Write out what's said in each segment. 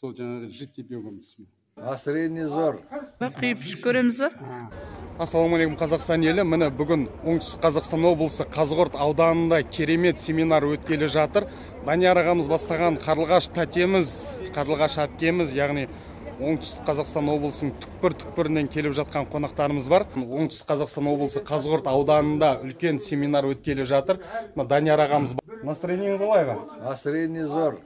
сол жаңағы жидкий биогумус. Настроение зор. Құйып ішіп көреміз бе? Ассалаумағалейкум Қазақстан елі. Міне бүгін Оңтүстік Қазақстан облысы Қазығұрт ауданында керемет семинар өткелі жатыр. Данияр ағамыз бастаған қарлығаш тәтеміз, қарлығаш әпкеміз, яғни Оңтүстік Қазақстан облысының түкпір-түкпірінен келіп жатқан қонақтарымыз бар. Оңтүстік Қазақстан облысы Қазығұрт ауданында үлкен семинар өткелі жатыр. Данияр ағамыз. Настроениеңіз қалай аға? Настроение зор.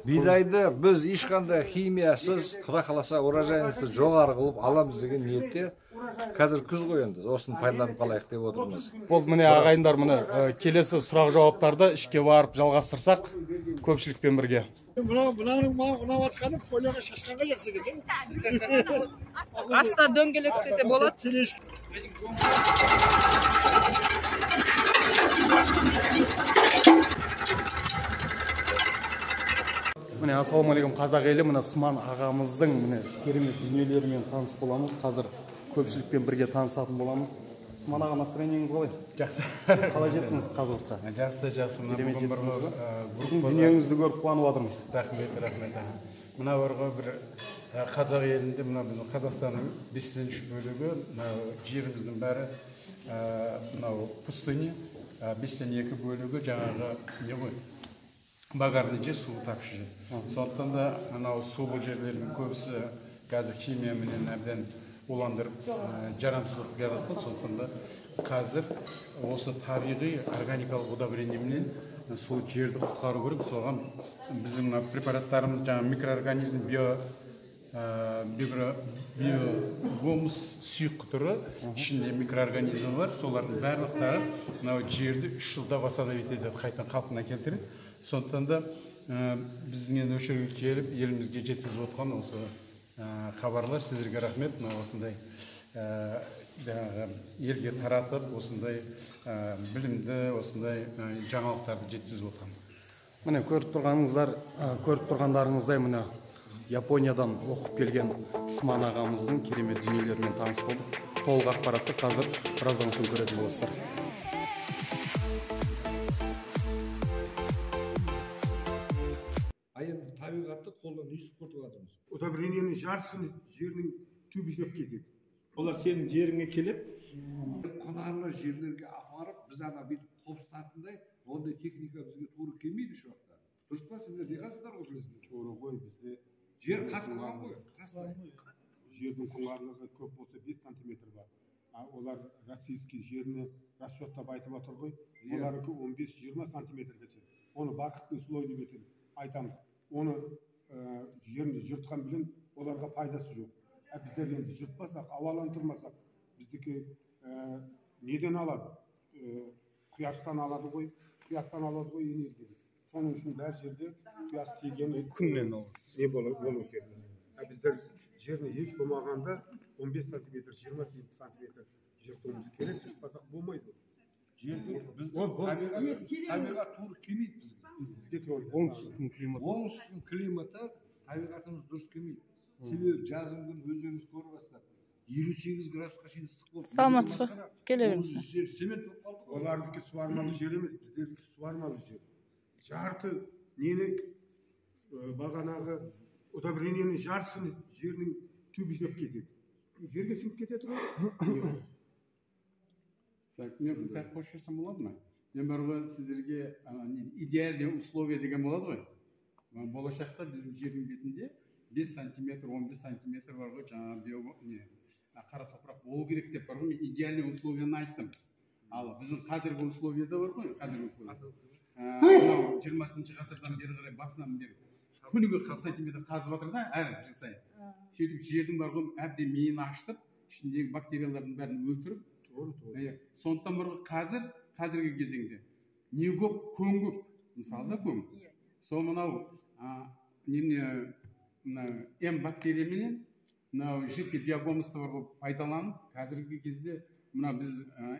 Бидайды біз ешқандай химиясыз, Құда қаласа урожайымызды жоғары қылып аламыз деген ниетте. Қазір күз ғой енді, осыны пайдаланып қалайық деп отырмыз. Ол міне ағайындар, міне келесі сұрақ жауаптарды ішке барып жалғастырсақ көпшілікпен бірге. Мынау атқаны полияға шашқанға жақсы екен. Аста дөңгелек істесе болады. Міне ассалаумағалейкум қазақ елі, міне Сман ағамыздың міне керемет дүниелерімен таныс боламыз. Қазір көпшілікпен бірге танысатын боламыз. Сман аға, настроениеңіз қалай? Жақсы. Қалай жеттіңіз Қазығұртқа? Жақсы. Сіздің дүниеңізді көріп қуанып отырмыз. Рахмет. Мына бір қазақ елінде, мына біздің Қазақстанның 5-3 бөлігі, жеріміздің бәрі мынау пустыня, 5-2 бөлігі жаңағы не ғой? Багарный жер, суы тапшы жер. Сондықтан да анау сулы жерлердің көбісі қазір химиямен әбден уландырып жарамсыздық жаратқан. Сондықтан да қазір осы табиғи органикалық удобрениемен сол жерді құтқару керек. Соған біздің препараттарымыз жаңағы микроорганизм биогумус сұйық түрі, ішінде микроорганизм бар. Солардың барлықтары мынау жерді 3 жылда восстановить етеді, қайтадан қалпына келтіреді. Сондықтан да біздің осы жерге келіп, елімізге жеткізіп отқан осы хабарлар сіздерге рахмет. Осындай елге таратып, осындай білімді, осындай жаңалықтарды жеткізіп отқан. Міне көріп тұрғандарыңыздай міне Япониядан оқып келген Сман ағамыздың керемет дүниелерімен таныс болдық. Толық ақпаратты қазір біраздан соң көретін боласыздар. Табиғатты қолдан үйсіп құртып жатырмыз. Удобрениенің жартысын жерінің түбі жеп кетеді. Олар сенің жеріңе келіп, Құнарлы жерлерге апарып, біз ана бүйтіп қопсытатындай, ондай техника бізге тура келмейді şu уақытта. Дұрыс па, сендер дихасыздар ғой сөйлесіңдер. Тура ғой, бізде жер қатып қалған ғой. Жердің құнарлығы көп болса 5 сантиметр бар. Олар российский жеріне расчеттап айтып отыр ғой. Оларыкі 15-20 сантиметрге. Оны бақытты слой деп айтамыз. Оны жерінде жұртқан білен оларға пайдасы жоқ. Біздер енді жұртпасақ, ауалантырмасақ, біздікі неден алады? Құяштан алады ғой энергия. Соның үшін бәр жерде құяш тигені күннен не болу керек. Біздер жеріне еш болмағанда 15 сантиметр, 20 сантиметр жұртуымыз керек, жұртпасақ болмайды. Табиғат тура келмейді бізге. Оңтүстіктің климаты табиғатымыз дұрыс келмейді. Себебі жазың күн өздеріңіз көріп бастап 58 градусқа шейін ыстық болды. Саламатсыз ба? Келе беріңіз. Олардікі суармалы жер емес, біздердікі суармалы жер. Жарты нені бағанағы удобрениенің жартысын жерінің түбі жеп кетеді. Жерге сіңіп кетеді ғой. Мен сәт қошқырсам болады ма? Мен барға сіздерге идеальный условия деген болады ғой. Болашақта біздің жердің бетінде 5 сантиметр, 15 сантиметр бар ғой, жаңағы қара топырақ болу керек деп бар ғой. Мен идеальный условияны айттым. Ал біздің қазіргі условияда бар ғой, қазіргі условия. 20 ғасырдан бері қарай басынан бері күніге 40 сантиметр қазып жатыр да, әр жыл сайын. Сөйтіп жердің бар ғой, әбден миын ашытып, ішіндегі бактериялардың бәрін өлтіріп, сондықтан бар ғой, қазіргі кезеңде не көп, көң көп. Мысалы да көң. Сол мынау М бактерияменен жидкий биогумусты бар ғой пайдаланып, қазіргі кезде мына біз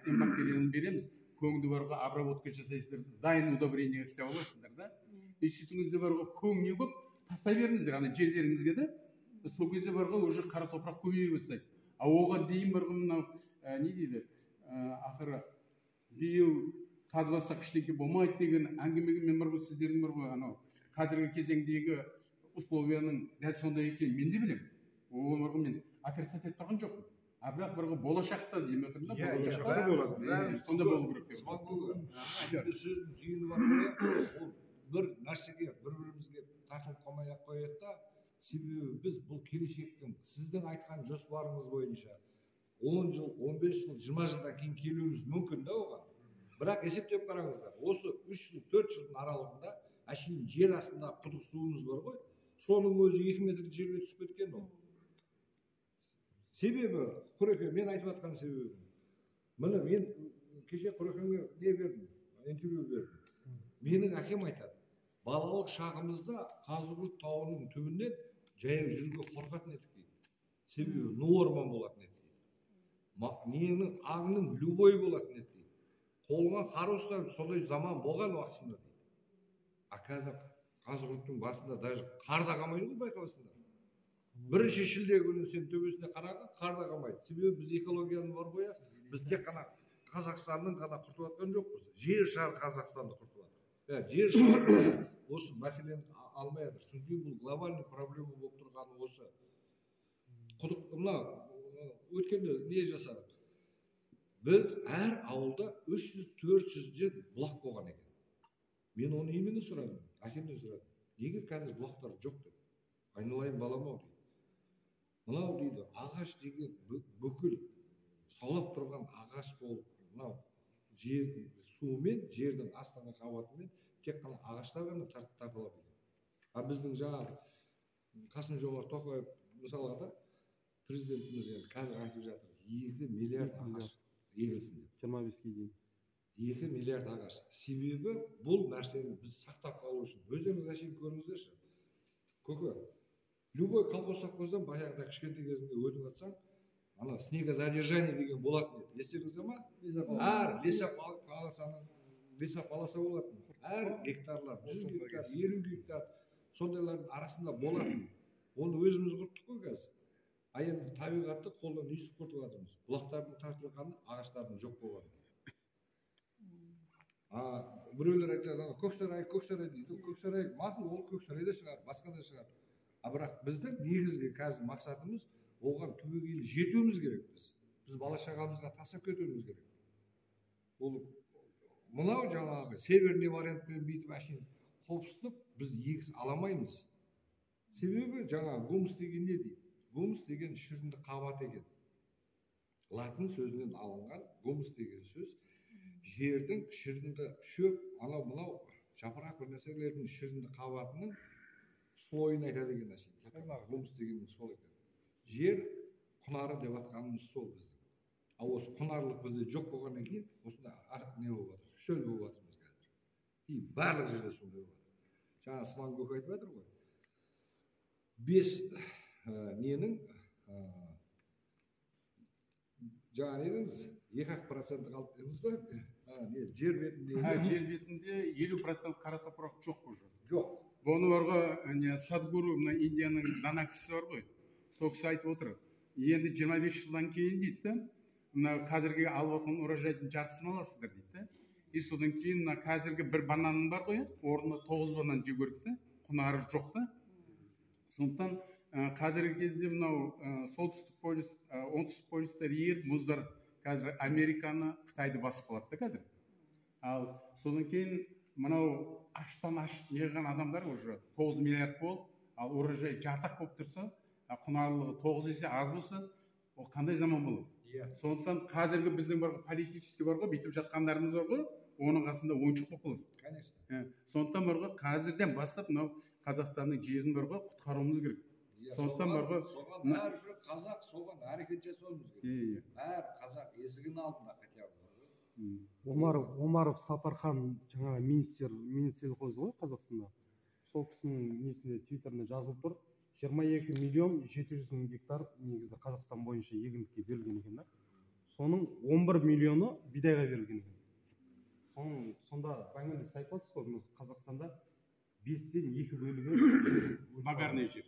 М бактерияны береміз, көңді бар ғой обработка жасайсыздар, дайын удобрение істеп аласыздар да. Сөйтіңізде бар ғой көң не көп, тастай беріңіздер ана жерлеріңізге де. Сол кезде бар ғой уже қара топырақ көбейе бастайды. Оған дейін бар ғой мынау не дейді? Ақыры биыл қазбасақ ештеңе болмайды деген әңгімеге мен бар ғой сіздердің бар ғой анау қазіргі кезеңдегі условияның дәл сондай екенін мен де білемін. Оны бар ғой мен отрицать етіп тұрған жоқпын. А бірақ бір болашақта деймін отырмын да, болашақта да болады. Сонда болу керек деп. Сөздің түйіні бар ғой, ол бір нәрсеге бір-бірімізге тартылып қалмай ақ қояйық та, себебі біз бұл келешектің сіздің айтқан жоспарыңыз бойынша 10 жыл, 15 жыл, 20 жылдан кейін келуіміз мүмкін да оған. Бірақ есептеп қараңыздар, осы 3 жыл, 4 жылдың аралығында әшейін жер астында құдық суымыз бар ғой, соның өзі 2 метр жерге түсіп кеткен ол. Себебі, Құреке, мен айтып жатқан себебім, міне мен кеше Құрекеге не бердім, интервью бердім. Менің әкем айтады, балалық шағымызда Қазығұрт тауының түбінен жаяу жүруге қорқатын едік дейді. Себебі ну орман болатын еді дейді. Ненің аңның любой болатын еді дейді. Қолға қару ұстап сондай заман болған уақытысында дейді. А қазір Қазығұрттың басында даже қар да қалмайды ғой, байқабасыңдар. Бірінші шілде күні сен төбесіне қараған, қар да қалмайды. Себебі біз экологияны бар ғой, біз тек қана Қазақстанның ғана құртып жатқан жоқпыз. Жер шар Қазақстанды құртып жатыр. Жер шар осы мәселені алмай жатыр. Çünkü бұл глобальный проблема болып тұрғаны осы. Құдық мына өткенде не жасадық? Біз әр ауылда 300-400 бұлақ болған екен. Мен оны именно сұрадым, әкемден сұрадым. Неге қазір бұлақтар жоқ деп? Айналайын балам-ау дейді. Мынау дейді, ағаш деген бүкіл саулап тұрған ағаш болып, мынау суымен, жердің астыңғы қабатымен тек қана ағаштар ғана тартыла білген. А біздің жаңағы Қасым-Жомарт Тоқаев мысалға да президентіміз енді қазір айтып жатыр, 2 миллиард ағаш егілсін деп. 25-ге дейін. 2 миллиард ағаш. Себебі бұл нәрсені біз сақтап қалу үшін. Өздеріңіз әшейін көріңіздерші. Көке, любой колхоз совхоздан баяғыда кішкентай кезінде өтіп жатсаң, ана снегозадержание деген болатын еді. Естеріңізде ма? Әр лесополоса болатын. Әр гектарлар, 100 гектар, 50 гектар сондайлардың арасында болатын. Оны өзіміз құрттық қой қазір. А енді табиғатты қолдан үйсіп құртып жатырмыз. Бұлақтардың тартылғаны, ағаштардың жоқ болғаны. Біреулер айтады, көксарай дейді. Көксарай мақұл, ол көксарайда шығар, басқа да шығар. А бірақ біздің негізгі қазір мақсатымыз оған түбегейлі жетуіміз керек біз. Біз бала-шағамызға тастап кетуіміз керек. Ол мынау жаңағы северный вариантпен бүйтіп әшейін қопсытып біз егіс аламаймыз. Себебі жаңағы гумус деген не дейді? Гумус деген шірінді қабат екен. Латын сөзінен алынған гумус деген сөз жердің шірінді шөп, анау-мынау жапырақ бір нәрселердің шірінді қабатының слойын айтады деген әшейін. Гумус дегеннің сол екен. Жер құнары деп атқанымыз сол біздің. Ал осы құнарлық бізде жоқ болғаннан кейін осында не болып жатыр, шөл болып жатырмыз қазір. И барлық жерде сондай болып жатыр. Жаңа Сман көк айтып жатыр ғой. 5 ненің жаңа не дедіңіз? 2% қалып дедіңіз ба? Жер бетінде 50% қара топырақ жоқ уже. Жоқ. Бұны бар ғой, Садгуру, Индияның дана кісісі бар ғой. Сол кісі айтып отыр. Енді 25 жылдан кейін дейді, қазіргі алып отқан урожайдың жартысын аласыздар дейді. И содан кейін қазіргі бір бананың бар ғой, орнына 9 банан жеу керек, құнары жоқ та. Сондықтан қазіргі кезде мынау оңтүстік полюстер ер мұздар қазір Американы, Қытайды басып қалады да қазір. Ал содан кейін мынау аштан неғылған адамдар уже 9 миллиард болып, ал урожай жартақ болып тұрса, құнарлығы 9 есе аз болса, ол қандай заман болады? Сондықтан қазіргі біздің бар политический бар ғой, бүйтіп жатқандарымыз бар ғой, оның қасында ойыншық болып қалады. Конечно. Сондықтан бар ғой, қазірден бастап мынау Қазақстанның жерін бар ғой, құтқаруымыз керек. Сондықтан бар ғой, соған әрбір қазақ соған әрекет жасауымыз керек. Әр қазақ есігін алдында хотя бы. Омаров Сапархан жаңа министр қойды ғой Қазақстанда. Сол кісінің несінде твиттерінде жазылып тұр. 22 миллион 700 мың гектар негізі Қазақстан бойынша егіндікке берілген екен да. Соның 11 миллионы бидайға берілген екен. Сонда бәңгілі айтасыз ғой, Қазақстанда 5-тен 2 бөлігі багарный жер.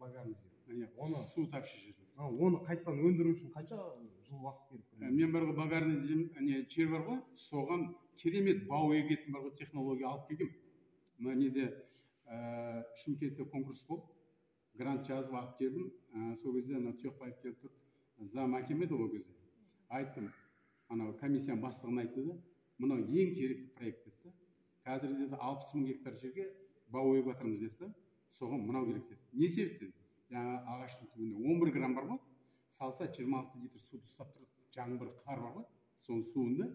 Багарный жер. Оны су тапшы жер. Оны қайтадан өндіру үшін қанша жыл уақыт керек? Мен бар ғой, багарный жер бар ғой, соған керемет бау егетін бар ғой технология алып келгем. Неде Шымкентте конкурс болып, грант жазып алып келдім. Сол кезде Тұяқбаев келіп тұрып, зам әкемеді ол кезде. Айттым, анау комиссияның бастығына айтты да, мынау ең керекті проект деді. Қазір деді 60 мың гектар жерге бау егіп жатырмыз деді. Соған мынау керек деді. Не себептен? Жаңа ағаштың түбінде 11 грамм бар ғой, салса 26 литр суды ұстап тұрады. Жаңбыр, қар бар ғой, соның суында.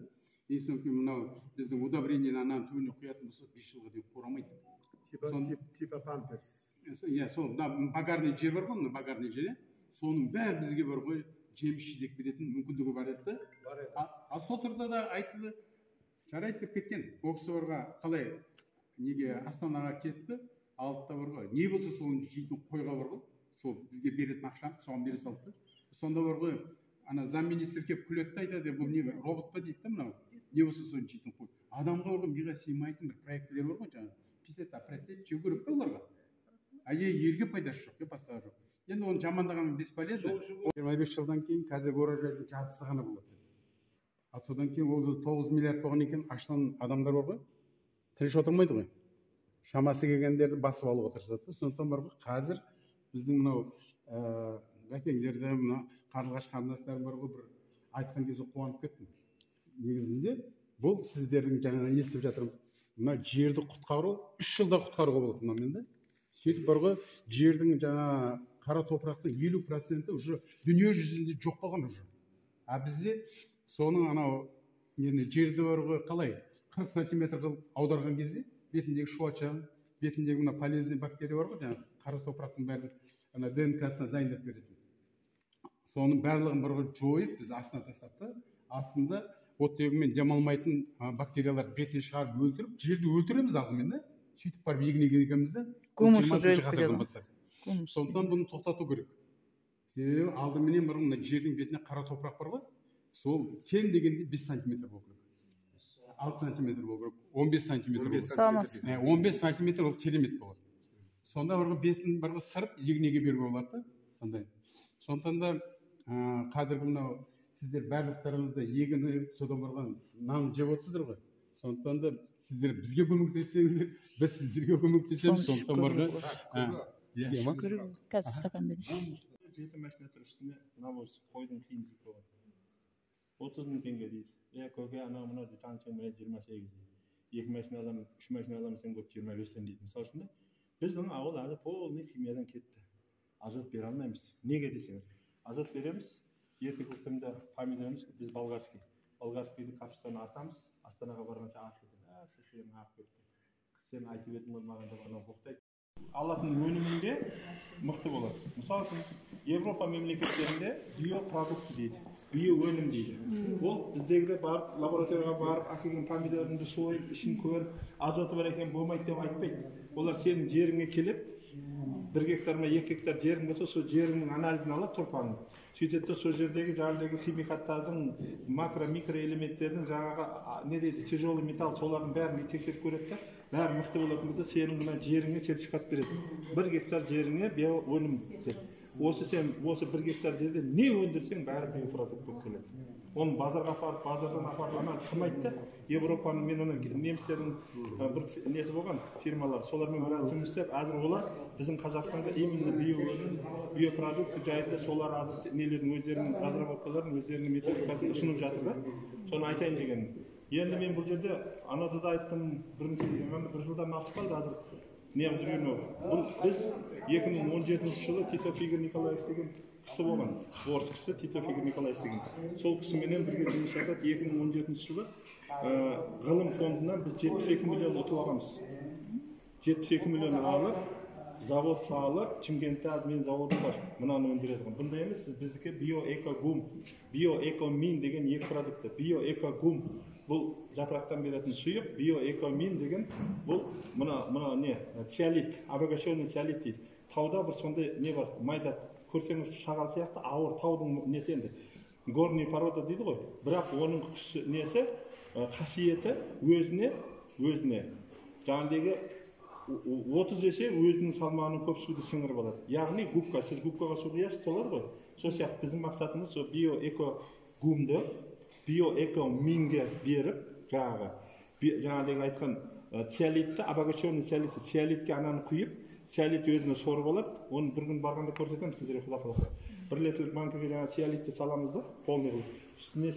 Содан кейін мынау біздің удобрениені ананың түбіне құятын болса 5 жылға дейін қурамайды. Типа памперс. Иә, сол багарный жер бар ғой, багарный жер. Соның бәрі бізге бар ғой, жеміс жидек беретін мүмкіндігі бар еді. А сол тұрда да айтты, жарайды деп кеткен. Ол кісі қалай неге Астанаға кетті, алдыда бар ғой. Не болса соны жейтін қойға бар ғой. Сол бізге беретін ақшаны соған бере салды. Сонда бар ғой, ана замминистр келіп күлетті айтады, бұл не робот па дейді мынау. Не болса соны жейтін қой. Адамға бар ғой, миға сыймайтын бір проектілер бар ғой, жаңағы. Писет, апресет, жеу керек та оларға. Елге пайдасы жоқ, басқа жоқ. Енді оны жамандаған бесполезно. 25 жылдан кейін қазір урожайдың жартысы ғана болады. Содан кейін ол 9 миллиард болған екен, аштан адамдар бар ғой, тыныш отырмайды ғой. Шамасы келгендерді басып алуға тырысады. Сондықтан бар ғой, қазір біздің мынау бәкеңдерді, мына қарлығаш қарындастарым бар ғой, бір айтқан кезде қуанып кеттім. Негізінде бұл сіздердің жаңа естіп жатырмын. Мына жерді құтқару 3 жылда құтқаруға болады мынамен да. Сөйтіп бар ғой, жердің жаңа қара топырақтың 50% уже дүние жүзінде жоқ болған уже. А бізде соның анау жерді бар ғой, қалай 40 сантиметр қылып аударған кезде бетіндегі шуачан, бетіндегі мына полезный бактерия бар ғой, жаңа қара топырақтың бәрін ана ДНК-сына дайындап беретін. Соның барлығын бір жойып, біз астына тастапты. Астында оттегімен демалмайтын бактериялар бетіне шығарып өлтіріп, жерді өлтіреміз алдымен да. Сөйтіп барып егін егемізді. Сондықтан бұны тоқтату керек. Себебі алдыменен бір мына жердің бетіне қара топырақ бар ғой. Сол кем дегенде 5 сантиметр болу керек. 6 сантиметр болу керек. 15 сантиметр болу керек. 15 сантиметр ол керемет болады. Сонда бір бесін бір сырып егінеге беруге болады. Сондай. Сондықтан да қазіргі мынау сіздер барлықтарыңызда егіні содан барған нан жеп отырсыздар ғой. Сондықтан да сіздер бізге көмектессеңіздер, біз сіздерге көмектесеміз. Сондықтан барған қазір стакан берейін. 7 машина тұр үстіне навоз қойдың қиындысы болған. 30 мың теңге дейді. Көке анау мынау жаншен 28 дейді. 2 машина аламын, 3 машина аламын, сен көп 25-тен дейді. Мысалы үшін біздің ауыл әлі полный химиядан кетті. Азот бере алмаймыз. Неге десеңіз, азот береміз, ерте көктемде помидорымыз, біз болгарскийді капустаны артамыз, Астанаға барғанша артылды. Шешем ағып кетті. Сен айтып едің ол маған да анау боқтайды. Алатын өнімінде мықты болады. Мысалы үшін Европа мемлекеттерінде биопродукт дейді, биоөнім дейді. Ол біздегіде барып, лабораторияға барып, әкелген помидорыңды сойып, ішін көріп, азоты бар екен болмайды деп айтпайды. Олар сенің жеріңе келіп, 1 гектар ма 2 гектар жерің болса, сол жеріңнің анализін алып тұрпаңын. Сөйтеді, сол жердегі жаңағы химикаттардың макро-микро элементтердің жаңағы не дейді, тяжелый металл, солардың бәрін тексеріп көреді. Бәрі мықты болатын болса, сенің мына жеріңе сертификат береді. 1 гектар жеріңе биоөнім деп. Осы сен осы 1 гектар жерде не өндірсең, бәрі биопродукт болып келеді. Оны базарға апарып, базардан апарып анализ қылмайды да. Европаның мен оны немістердің бір несі болған фирмалар, солармен біраз жұмыс істеп, әзір олар біздің Қазақстанда именно биоөнім, биопродукт жайында солар азыр нелердің өздерінің разработкаларын, өздерінің методикасын ұсынып жатыр да. Соны айтайын дегенім. Енді мен бұл жерде анада да айттым, бір жылдан асып қалды азыр неғып жүрген. Бұл біз 2017 жылы Тито Фигер Николаевич деген кісі болған, орыс кісі Тито Фигер Николаевич деген. Сол кісіменен бірге жұмыс жасап 2017 жылы ғылым фондынан біз 72 миллион ұтып алғанбыз. 72 миллион алып, завод салып, Чымкентте адмен заводы бар, мынаны өндіреді. Бұнда емес, біздікі биоэко-гум, биоэко-мин деген екі продукты. Биоэко-гум бұл жапырақтан беретін сұйық, биоэко-мин деген бұл мына не, циолит, обогащенный циолит дейді. Тауда бір сондай не бар, майда көрсеңіз шағал сияқты ауыр таудың несі енді. Горный порода дейді ғой, бірақ оның несі, қасиеті өзіне, жаңағыдегі 30 есе өзінің салмағының көп суды сіңіріп алады. Яғни губка, сіз губкаға су құясыз, солар ғой. Сол сияқты біздің мақсатымыз сол биоэко-гумды биоэко-минге беріп, жаңағыдегі айтқан циолитті, обогащенный циолитке ананы құйып, циолит өзіне сорып алады. Оны бір күн барғанда көрсетемін сіздерге, Құда қаласа. 1 литрлік банкіге жаңа циолитті саламыз да, полный қылып. Үстіне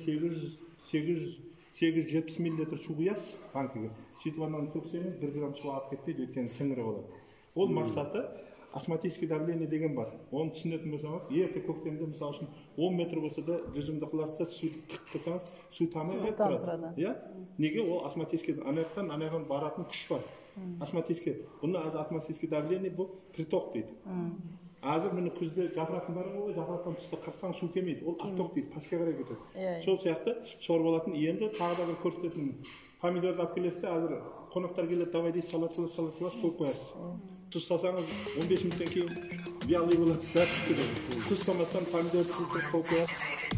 870 мл су құясыз банкіге. Сөйтіп ананы төксеңіз 1 грамм су ағып кетпейді, өйткені сіңіріп алады. Ол мақсаты астматический давление деген бар. Оны түсінетін болсаңыз, ерте көктемде мысалы үшін 10 метр болса да жүзімді қыласыз да суды қылсаңыз, су тамыз тұрады. Иә? Неге? Ол астматический анаяқтан баратын күш бар. Астматический. Бұны астматический давление бұл приток дейді. Азыр міне күзде жапырақтың бары ғой, жапырақтан түсті қақсаң су келмейді. Ол отток дейді, пасқа қарай кетеді. Сол сияқты сорып алатын. Енді тағы да бір көрсететін помидорды алып келесіз, азыр қонақтар келеді, давай дейсіз, салат қойып қоясыз. Тұз салсаңыз 15 минуттан кейін биялый болады, бәрі кетеді. Тұз салмастан помидорды қойып қоясыз.